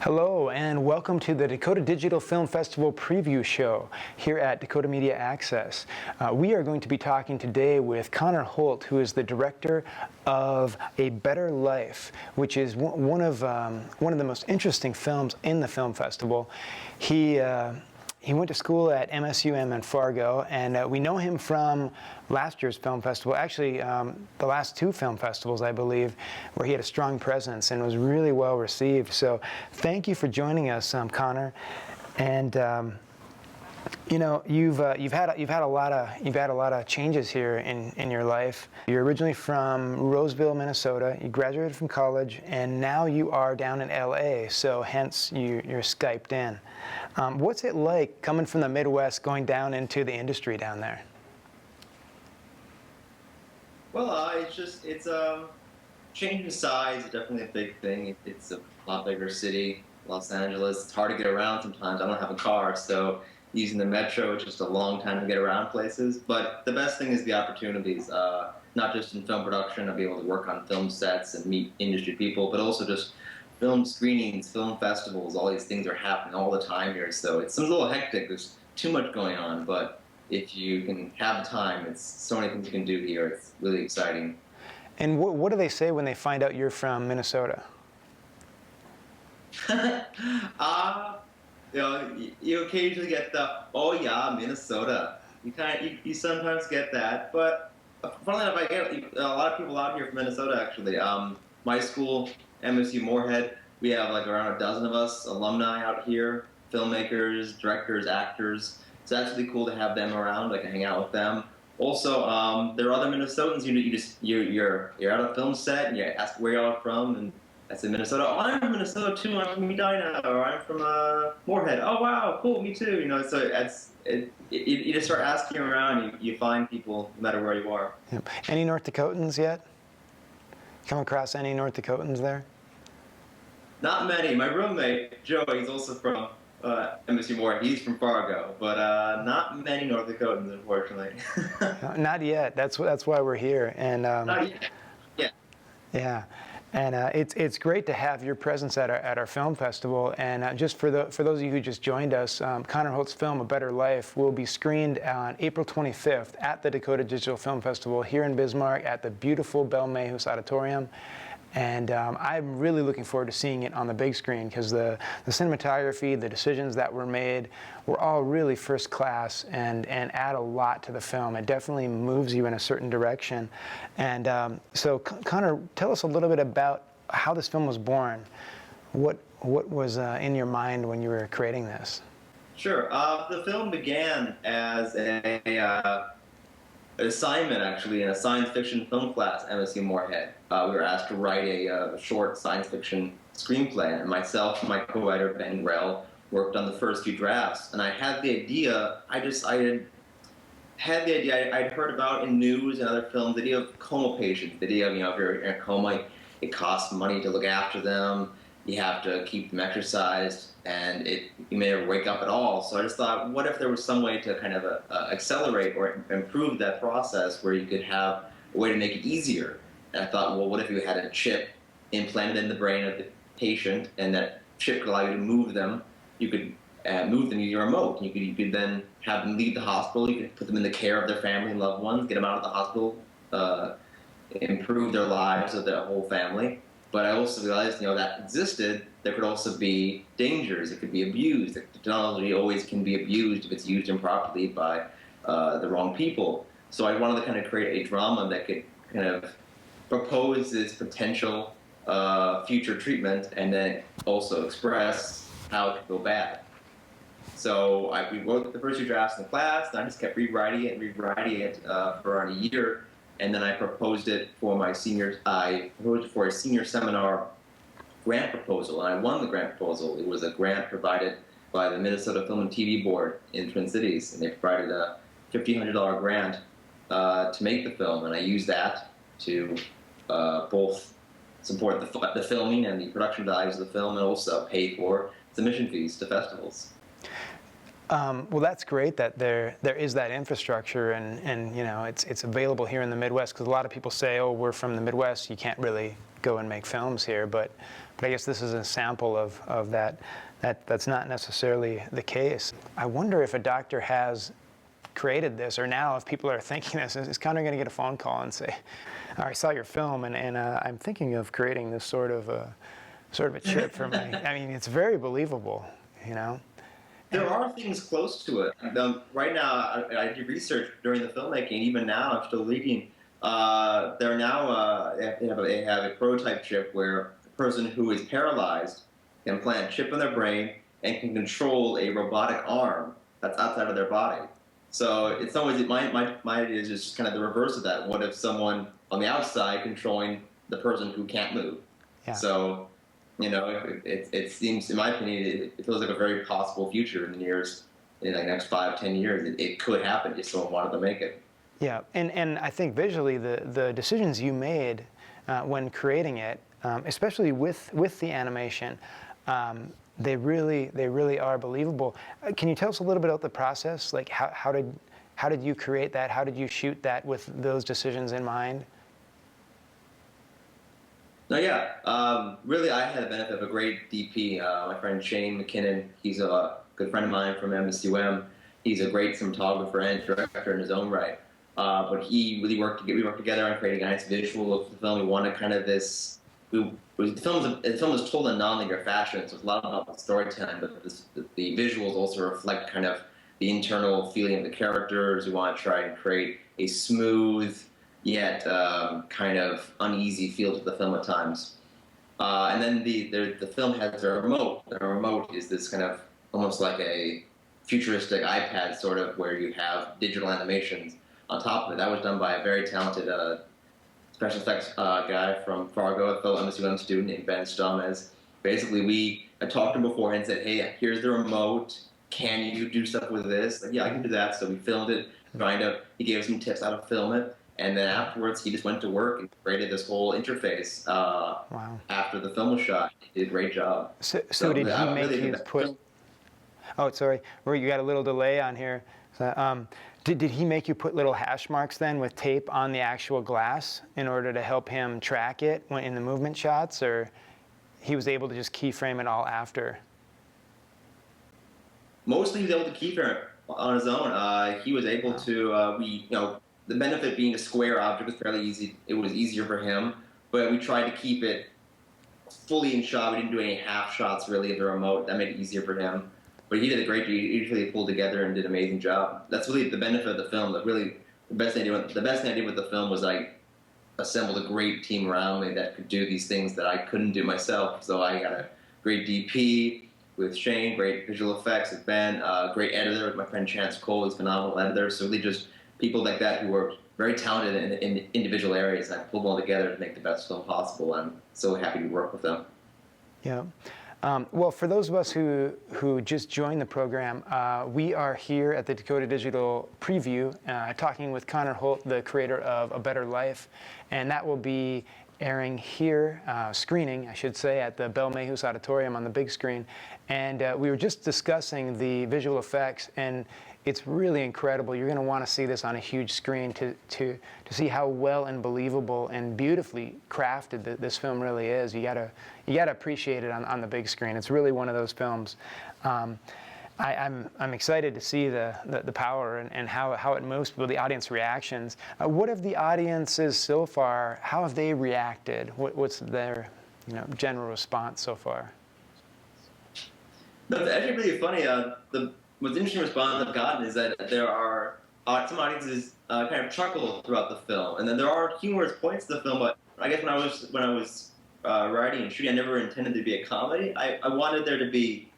Hello and welcome to the Dakota Digital Film Festival preview show here at Dakota Media Access. We are going to be talking today with Conor Holt, who is the director of A Better Life, which is one of the most interesting films in the film festival. He went to school at MSUM in Fargo, and we know him from last year's film festival, actually the last two film festivals, I believe, where he had a strong presence and was really well received. So thank you for joining us, Conor. And you know, you've had a lot of changes here in your life. You're originally from Roseville, Minnesota. You graduated from college, and now you are down in LA. So hence you're Skyped in. What's it like coming from the Midwest, going down into the industry down there? Well, it's change in size is definitely a big thing. It's a lot bigger city, Los Angeles. It's hard to get around sometimes. I don't have a car, so using the metro is just a long time to get around places. But the best thing is the opportunities, not just in film production. I'll be able to work on film sets and meet industry people, but also just film screenings, film festivals. All these things are happening all the time here, so it's a little hectic. There's too much going on, but if you can have the time, it's so many things you can do here. It's really exciting. And what do they say when they find out you're from Minnesota? You occasionally get the, "Oh yeah, Minnesota." You sometimes get that, but funnily enough, I get a lot of people out here from Minnesota actually. My school, MSU Moorhead, we have like around a dozen of us alumni out here, filmmakers, directors, actors. So that's really cool to have them around. I can hang out with them. Also, there are other Minnesotans. You're at a film set and you ask where y'all from, and I said Minnesota. "Oh, I'm from Minnesota too. I'm from Medina, or I'm from Moorhead." "Oh wow, cool, me too." So you just start asking around. You find people no matter where you are. Yep. Any North Dakotans yet? Come across any North Dakotans there? Not many. My roommate Joe, he's also from MSU Moorhead. He's from Fargo, but not many North Dakotans, unfortunately. Not yet. That's why we're here. And not yet. Yeah. Yeah. And it's great to have your presence at our film festival. And just for those of you who just joined us, Conor Holt's film, A Better Life, will be screened on April 25th at the Dakota Digital Film Festival here in Bismarck at the beautiful Belle Mayhus Auditorium. And I'm really looking forward to seeing it on the big screen because the cinematography, the decisions that were made were all really first class and add a lot to the film. It definitely moves you in a certain direction. And so, Conor, tell us a little bit about how this film was born. What was in your mind when you were creating this? Sure. The film began as an assignment, actually, in a science fiction film class at MSU Moorhead. We were asked to write a short science fiction screenplay, and myself and my co-writer, Ben Rell, worked on the first few drafts. And I had the idea, I'd heard about in news and other films, the idea of coma patients, the idea of, if you're in a coma, it costs money to look after them, you have to keep them exercised, and you may never wake up at all. So I just thought, what if there was some way to kind of accelerate or improve that process where you could have a way to make it easier? And I thought, well, what if you had a chip implanted in the brain of the patient, and that chip could allow you to move them? You could move them using your remote. You could then have them leave the hospital. You could put them in the care of their family and loved ones, get them out of the hospital, improve their lives of their whole family. But I also realized, that existed. There could also be dangers. It could be abused. The technology always can be abused if it's used improperly by the wrong people. So I wanted to kind of create a drama that could kind of propose this potential future treatment and then also express how it could go bad. So we wrote the first few drafts in the class, and I just kept rewriting it for around a year. And then I proposed it for a senior seminar grant proposal, and I won the grant proposal. It was a grant provided by the Minnesota Film and TV Board in Twin Cities, and they provided a $1,500 grant to make the film, and I used that to both support the filming and the production values of the film, and also pay for submission fees to festivals. Well, that's great that there is that infrastructure, and you know it's available here in the Midwest, because a lot of people say, oh, we're from the Midwest, you can't really go and make films here, but I guess this is a sample of that. That's not necessarily the case. I wonder if a doctor has created this, or now if people are thinking this, is Conor going to get a phone call and say, oh, I saw your film, and I'm thinking of creating this sort of a chip for my. I mean, it's very believable, you know. There are things close to it. Right now, I did research during the filmmaking. Even now, I'm still reading. They're now they have a prototype chip where a person who is paralyzed can plant a chip in their brain and can control a robotic arm that's outside of their body. So it's always my idea is just kind of the reverse of that. What if someone on the outside controlling the person who can't move? Yeah. So, you know, it seems, in my opinion, it feels like a very possible future in the years, in the next 5-10 years. It could happen if someone wanted to make it. Yeah, and I think visually the decisions you made when creating it, especially with the animation, they really are believable. Can you tell us a little bit about the process? Like how did you create that? How did you shoot that with those decisions in mind? No, yeah. Really, I had the benefit of a great DP. My friend Shane McKinnon, he's a good friend of mine from MSUM. He's a great cinematographer and director in his own right. But we worked together on creating a nice visual of the film. We wanted kind of this. The film was told in nonlinear fashion, so it's a lot about the storytelling, but the visuals also reflect kind of the internal feeling of the characters. We want to try and create a smooth yet kind of uneasy feel to the film at times. And then the film has a remote. The remote is this kind of almost like a futuristic iPad sort of, where you have digital animations on top of it. That was done by a very talented special effects guy from Fargo, a fellow MSUM student named Ben Stomez. Basically, I talked to him before and said, hey, here's the remote. Can you do stuff with this? Like, yeah, I can do that. So we filmed it. He gave us some tips how to film it. And then afterwards, he just went to work and created this whole interface. Wow. After the film was shot, he did a great job. So did he make you put? Oh, sorry. Where you got a little delay on here. So, did he make you put little hash marks then with tape on the actual glass in order to help him track it when in the movement shots, or he was able to just keyframe it all after? Mostly he was able to keyframe it on his own. He was able to, the benefit being a square object was fairly easy. It was easier for him, but we tried to keep it fully in shot. We didn't do any half shots really of the remote. That made it easier for him. But he did a great job. He really pulled together and did an amazing job. That's really the benefit of the film. That really the best thing I did with the film was I assembled a great team around me that could do these things that I couldn't do myself. So I got a great DP with Shane, great visual effects with Ben, great editor with my friend Chance Cole. He's a phenomenal editor. So really just people like that who were very talented in individual areas. I pulled them all together to make the best film possible. I'm so happy to work with them. Yeah. Well, for those of us who just joined the program, we are here at the Dakota Digital Preview talking with Conor Holt, the creator of A Better Life, and that will be airing here, screening, I should say, at the Bell Mayhews Auditorium on the big screen. And we were just discussing the visual effects, and it's really incredible. You're going to want to see this on a huge screen to see how well and believable and beautifully crafted this film really is. You gotta appreciate it on the big screen. It's really one of those films. I'm excited to see the power and how it moves people, the audience reactions. What have the audiences so far? How have they reacted? What's their general response so far? No, it's actually really funny. The most interesting response I've gotten is that there are some audiences kind of chuckle throughout the film, and then there are humorous points to the film. But I guess when I was writing and shooting, I never intended to be a comedy. I wanted there to be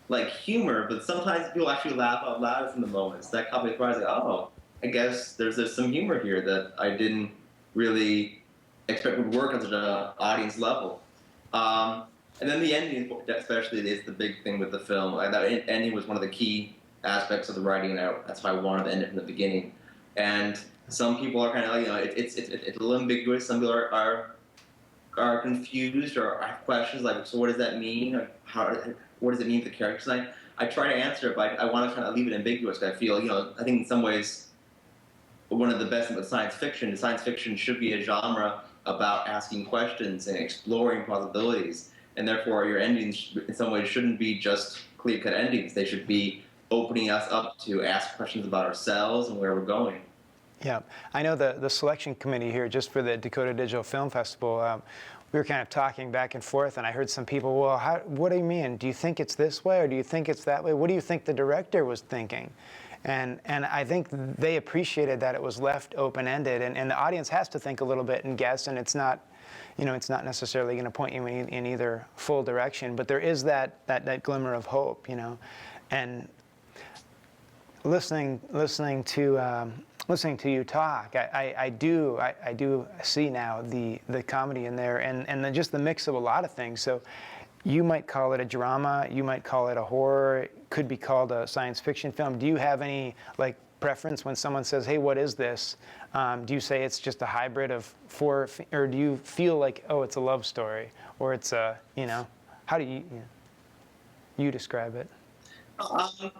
like humor, but sometimes people actually laugh out loud in the moments. That caught me surprised. Like, oh, I guess there's some humor here that I didn't really expect would work on such an audience level. And then the ending, especially, is the big thing with the film. That ending was one of the key aspects of the writing, and that's why I wanted to end it from the beginning. And some people are kind of like, it's a little ambiguous. Some people are confused or have questions like, so what does that mean? What does it mean for the character design? I try to answer it, but I want to kind of leave it ambiguous. 'Cause I feel, I think in some ways, one of the best about science fiction should be a genre about asking questions and exploring possibilities. And therefore, your endings, in some ways, shouldn't be just clear-cut endings. They should be opening us up to ask questions about ourselves and where we're going. Yeah, I know the selection committee here, just for the Dakota Digital Film Festival, we were kind of talking back and forth, and I heard some people, well, what do you mean? Do you think it's this way, or do you think it's that way? What do you think the director was thinking? And I think they appreciated that it was left open-ended, and the audience has to think a little bit and guess, and it's not, it's not necessarily going to point you in either full direction, but there is that glimmer of hope, and listening to you talk, I do see now the comedy in there, and just the mix of a lot of things. So you might call it a drama, you might call it a horror, it could be called a science fiction film. Do you have any preference when someone says, hey, what is this? Do you say it's just a hybrid of or do you feel like, oh, it's a love story, or it's a, how do you describe it?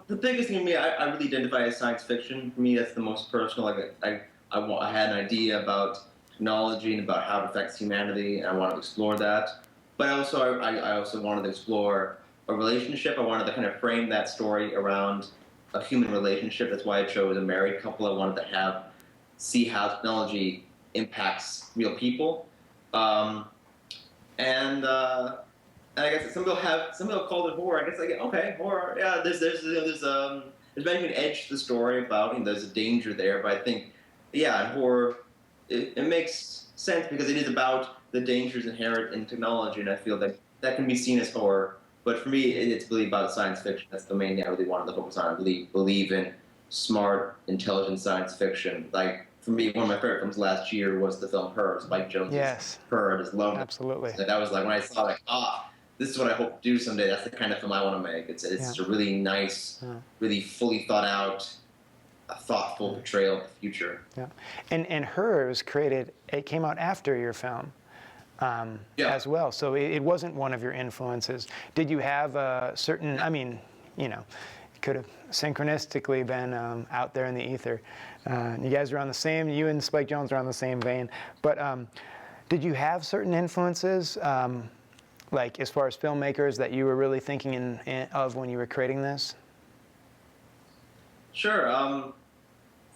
The biggest thing to me, I really identify as science fiction. For me, that's the most personal. I had an idea about technology and about how it affects humanity, and I want to explore that. But I also wanted to explore a relationship. I wanted to kind of frame that story around a human relationship. That's why I chose a married couple. I wanted to see how technology impacts real people. And I guess some people call it horror. I guess okay, horror. Yeah, there's maybe an edge to the story about there's a danger there, but I think horror it makes sense because it is about the dangers inherent in technology, and I feel that can be seen as horror. But for me, it's really about science fiction. That's the main thing I really wanted to focus on. I really believe in smart, intelligent science fiction. Like for me, one of my favorite films last year was the film Her, Spike Jonze's Yes. Her. I just loved it. Absolutely. That was when I saw this is what I hope to do someday. That's the kind of film I want to make. It's a really nice, really fully thought out, a thoughtful portrayal of the future. Yeah, and Her was created. It came out after your film. As well, so it wasn't one of your influences. Did you have a certain? I mean, it could have synchronistically been out there in the ether. You guys are on the same. You and Spike Jonze are on the same vein. But did you have certain influences, like as far as filmmakers, that you were really thinking of when you were creating this? Sure.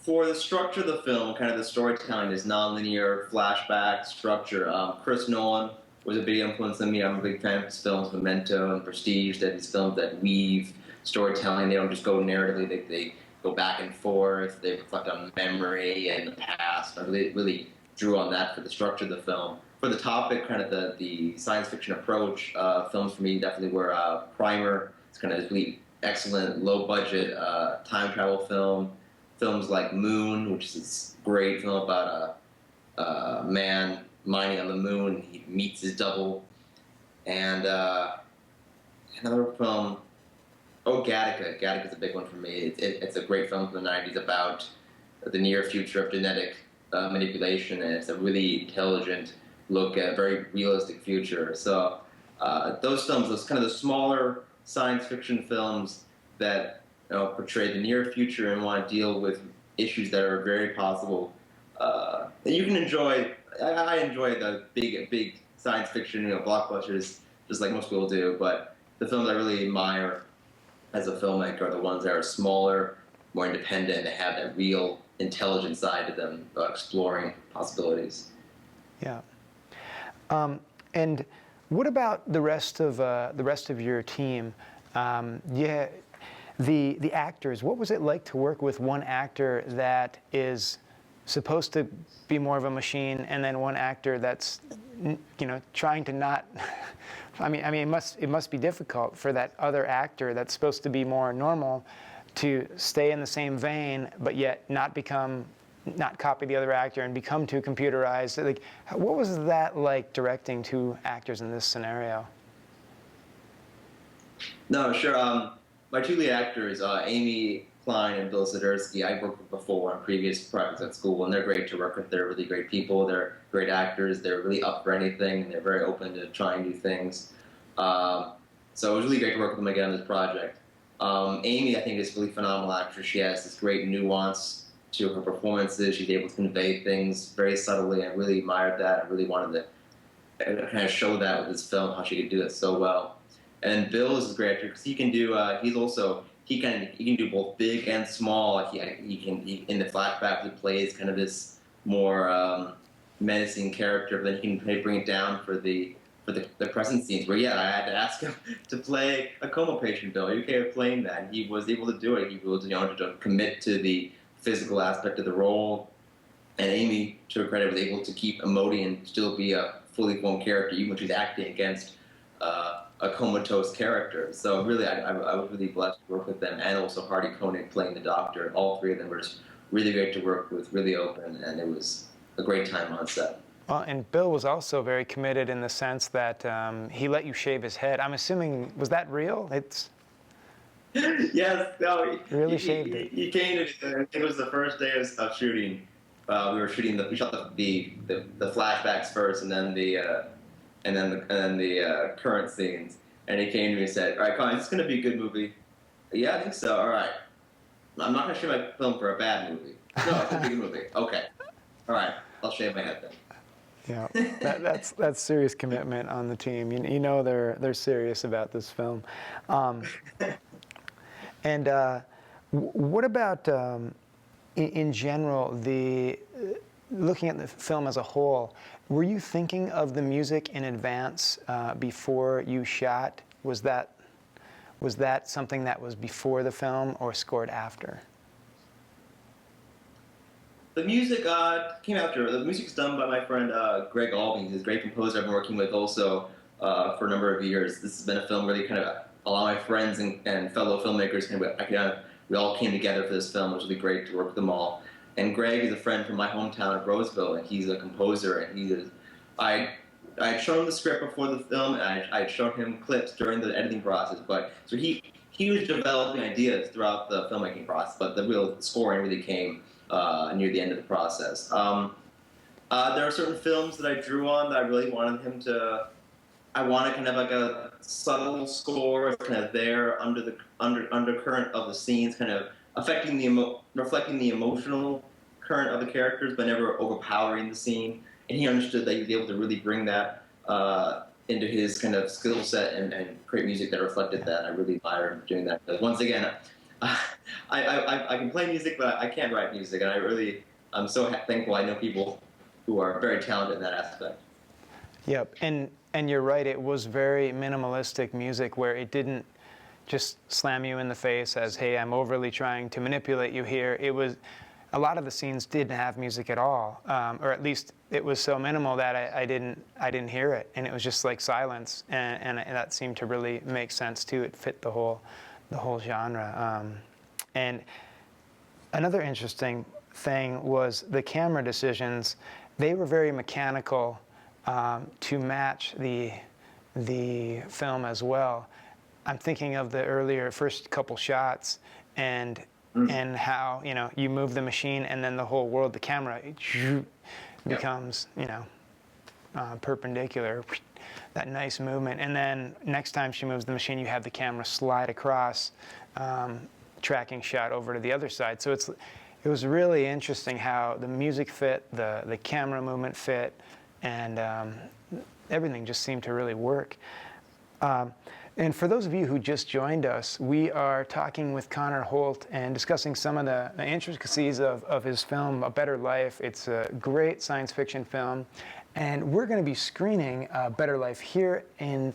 For the structure of the film, kind of the storytelling is nonlinear, flashback structure. Chris Nolan was a big influence on me. I'm a big fan of his films, Memento and Prestige, that his films that weave storytelling. They don't just go narratively, they go back and forth, they reflect on memory and the past. I really drew on that for the structure of the film. For the topic, kind of the science fiction approach, films for me definitely were Primer. It's kind of this really excellent, low-budget time travel film. Films like Moon, which is this great film about a man mining on the moon. He meets his double. And another film, Gattaca. Gattaca's a big one for me. It's a great film from the 90s about the near future of genetic manipulation, and it's a really intelligent look at a very realistic future. So those films, those kind of the smaller science fiction films that portray the near future and want to deal with issues that are very possible. That you can enjoy. I enjoy the big science fiction, blockbusters, just like most people do. But the films I really admire as a filmmaker are the ones that are smaller, more independent, and have that real intelligent side to them, exploring possibilities. Yeah. And what about the rest of your team? The actors, what was it like to work with one actor that is supposed to be more of a machine, and then one actor that's, trying to not? I mean, it must be difficult for that other actor that's supposed to be more normal to stay in the same vein, but yet not copy the other actor and become too computerized. Like, what was that like directing two actors in this scenario? No, sure. My two lead actors, Amy Klein and Bill Zadarsky, I've worked with before on previous projects at school, and they're great to work with. They're really great people. They're great actors. They're really up for anything, and they're very open to trying new things. So it was really great to work with them again on this project. Amy, I think, is a really phenomenal actress. She has this great nuance to her performances. She's able to convey things very subtly. I really admired that. I really wanted to kind of show that with this film, how she could do it so well. And Bill is a great actor because he can do. He can do both big and small. In the flashback he plays kind of this more menacing character, but then he can bring it down for the present scenes where, yeah, I had to ask him to play a coma patient. Bill, are you okay with playing that? And he was able to do it. He was, to commit to the physical aspect of the role. And Amy, to her credit, was able to keep emoting and still be a fully formed character, even when she's acting against a comatose character. So really, I was really blessed to work with them, and also Hardy Connick playing the doctor. All three of them were just really great to work with, really open, and it was a great time on set. Well, and Bill was also very committed in the sense that he let you shave his head. I'm assuming, was that real? It's Yes, no, really shaved it. he came to me. It was the first day of shooting. We shot the flashbacks first, and then the current scenes. And he came to me and said, "All right, Colin, is this going to be a good movie?" "Yeah, I think so." "All right, I'm not going to shoot my film for a bad movie." "No, it's going to be a good movie." "Okay, all right, I'll shave my head then." Yeah, that's serious commitment on the team. You know they're serious about this film. And what about in general looking at the film as a whole? Were you thinking of the music in advance before you shot? Was that something that was before the film or scored after? The music came after. The music's done by my friend Greg Albing. He's a great composer I've been working with also for a number of years. This has been a film really kind of a lot of my friends and fellow filmmakers we all came together for this film, which was really great to work with them all. And Greg is a friend from my hometown of Roseville, and he's a composer. And I had shown him the script before the film, and I had shown him clips during the editing process. So he was developing ideas throughout the filmmaking process, but the real scoring really came near the end of the process. There are certain films that I drew on that I really wanted him to. I wanted kind of like a subtle score, kind of there under the undercurrent of the scenes, kind of affecting reflecting the emotional current of the characters, but never overpowering the scene. And he understood that he'd be able to really bring that into his kind of skill set and create music that reflected that. I really admired him doing that. But once again, I can play music, but I can't write music, and I'm so thankful I know people who are very talented in that aspect. Yep, and you're right, it was very minimalistic music where it didn't just slam you in the face as, hey, I'm overly trying to manipulate you here. It was, a lot of the scenes didn't have music at all, or at least it was so minimal that I didn't hear it, and it was just like silence, and that seemed to really make sense too. It fit the whole genre. And another interesting thing was the camera decisions. They were very mechanical to match the film as well. I'm thinking of the earlier first couple shots and how you move the machine and then the whole world, the camera becomes perpendicular. That nice movement, and then next time she moves the machine, you have the camera slide across, tracking shot over to the other side. So it was really interesting how the music fit, the camera movement fit, and everything just seemed to really work. And for those of you who just joined us, we are talking with Conor Holt and discussing some of the intricacies of his film, A Better Life. It's a great science fiction film, and we're going to be screening Better Life here in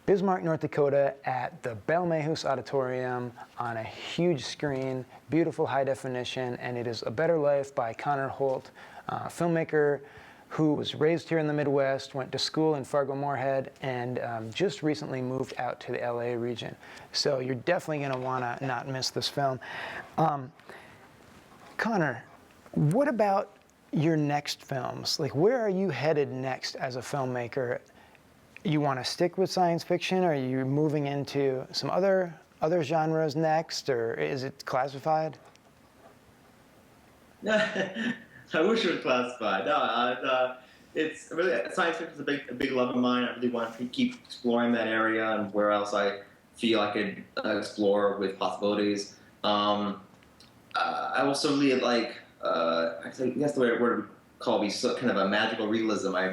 Bismarck, North Dakota at the Belle Mayhus Auditorium on a huge screen, beautiful high definition, and it is A Better Life by Conor Holt, filmmaker who was raised here in the Midwest, went to school in Fargo-Moorhead, and just recently moved out to the LA region. So you're definitely going to want to not miss this film. Conor, what about your next films? Like, where are you headed next as a filmmaker? You want to stick with science fiction? Or are you moving into some other genres next, or is it classified? I wish it was classified. No, it's really, science fiction is a big love of mine. I really want to keep exploring that area and where else I feel I could explore with possibilities. I also really like, I guess the word would call me so kind of a magical realism. I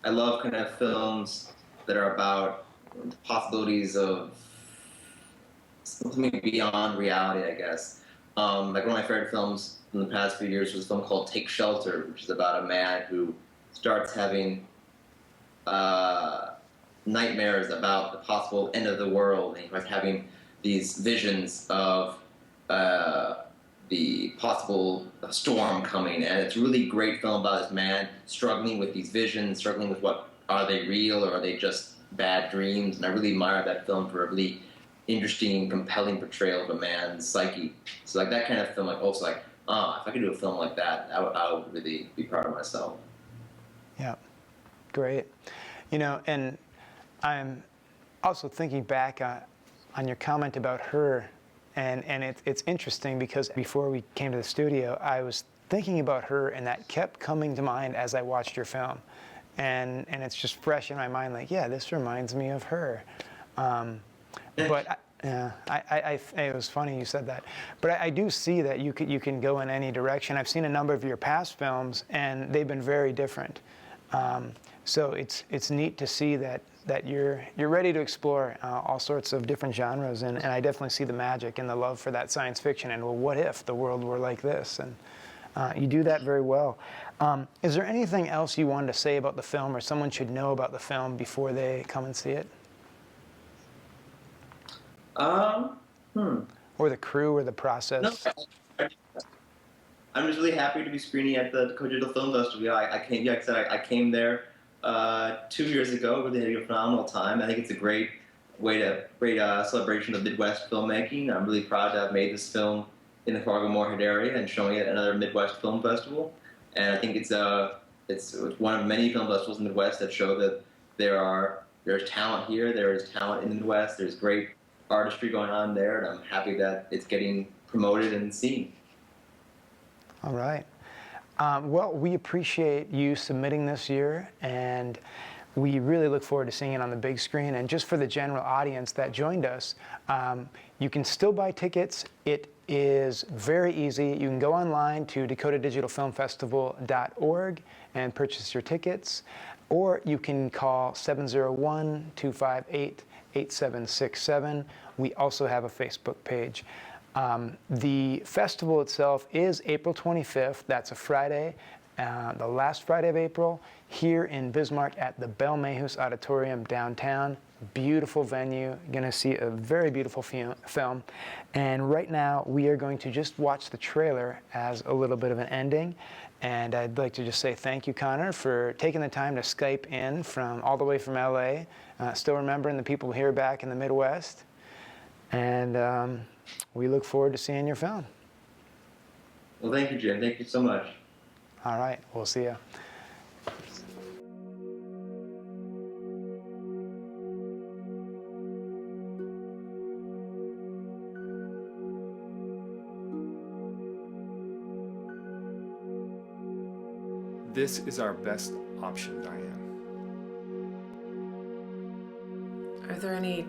love kind of films that are about the possibilities of something beyond reality, I guess. Like one of my favorite films in the past few years was a film called Take Shelter, which is about a man who starts having uh, nightmares about the possible end of the world, and he was having these visions of uh, the possible storm coming. And it's a really great film about this man struggling with these visions, struggling with what are they real or are they just bad dreams. And I really admire that film for a really interesting, compelling portrayal of a man's psyche. So like that kind of film, like also like, if I could do a film like that, I would really be proud of myself. Yeah, great. You know, and I'm also thinking back on your comment about her, and it's interesting because before we came to the studio, I was thinking about her, and that kept coming to mind as I watched your film, and it's just fresh in my mind. Like, yeah, this reminds me of her. But it was funny you said that. But I do see that you can go in any direction. I've seen a number of your past films, and they've been very different. So it's neat to see that you're ready to explore all sorts of different genres, and I definitely see the magic and the love for that science fiction. And well, what if the world were like this? And you do that very well. Is there anything else you wanted to say about the film, or someone should know about the film before they come and see it? Or the crew, or the No, process? I'm just really happy to be screening at the Dakota Digital Film Festival. Yeah, I came. Yeah, like I said, I came there 2 years ago. Really had a phenomenal time. I think it's a great celebration of Midwest filmmaking. I'm really proud to have made this film in the Fargo-Moorhead area and showing it at another Midwest film festival. And I think it's one of many film festivals in the Midwest that show that there's talent here. There is talent in the Midwest. There's great artistry going on there, and I'm happy that it's getting promoted and seen. All right. Well, we appreciate you submitting this year, and we really look forward to seeing it on the big screen. And just for the general audience that joined us, you can still buy tickets. It is very easy. You can go online to dakotadigitalfilmfestival.org and purchase your tickets, or you can call 701-258-8767. We also have a Facebook page. The festival itself is April 25th. That's a Friday, the last Friday of April, here in Bismarck at the Bell Mayhews Auditorium downtown. Beautiful venue. You're going to see a very beautiful film. And right now, we are going to just watch the trailer as a little bit of an ending. And I'd like to just say thank you, Conor, for taking the time to Skype in from all the way from LA. Still remembering the people here back in the Midwest. And we look forward to seeing your film. Well, thank you, Jim. Thank you so much. All right, we'll see you. This is our best option, Diane. Are there any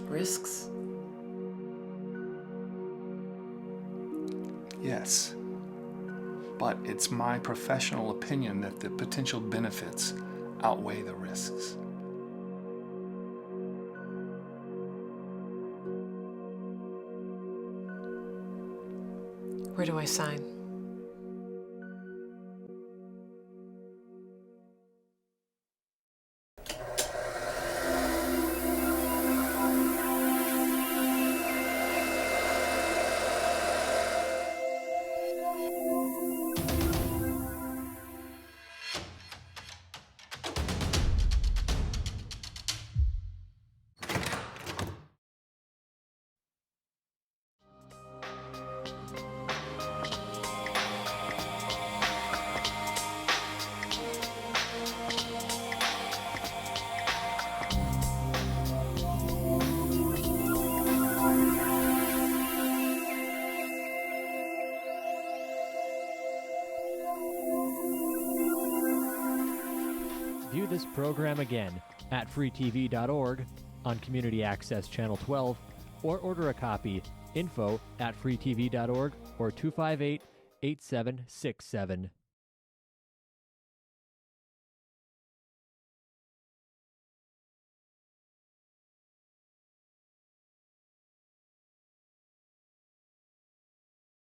risks? Yes. But it's my professional opinion that the potential benefits outweigh the risks. Where do I sign? View this program again at freetv.org on Community Access Channel 12 or order a copy info@freetv.org or 258-8767.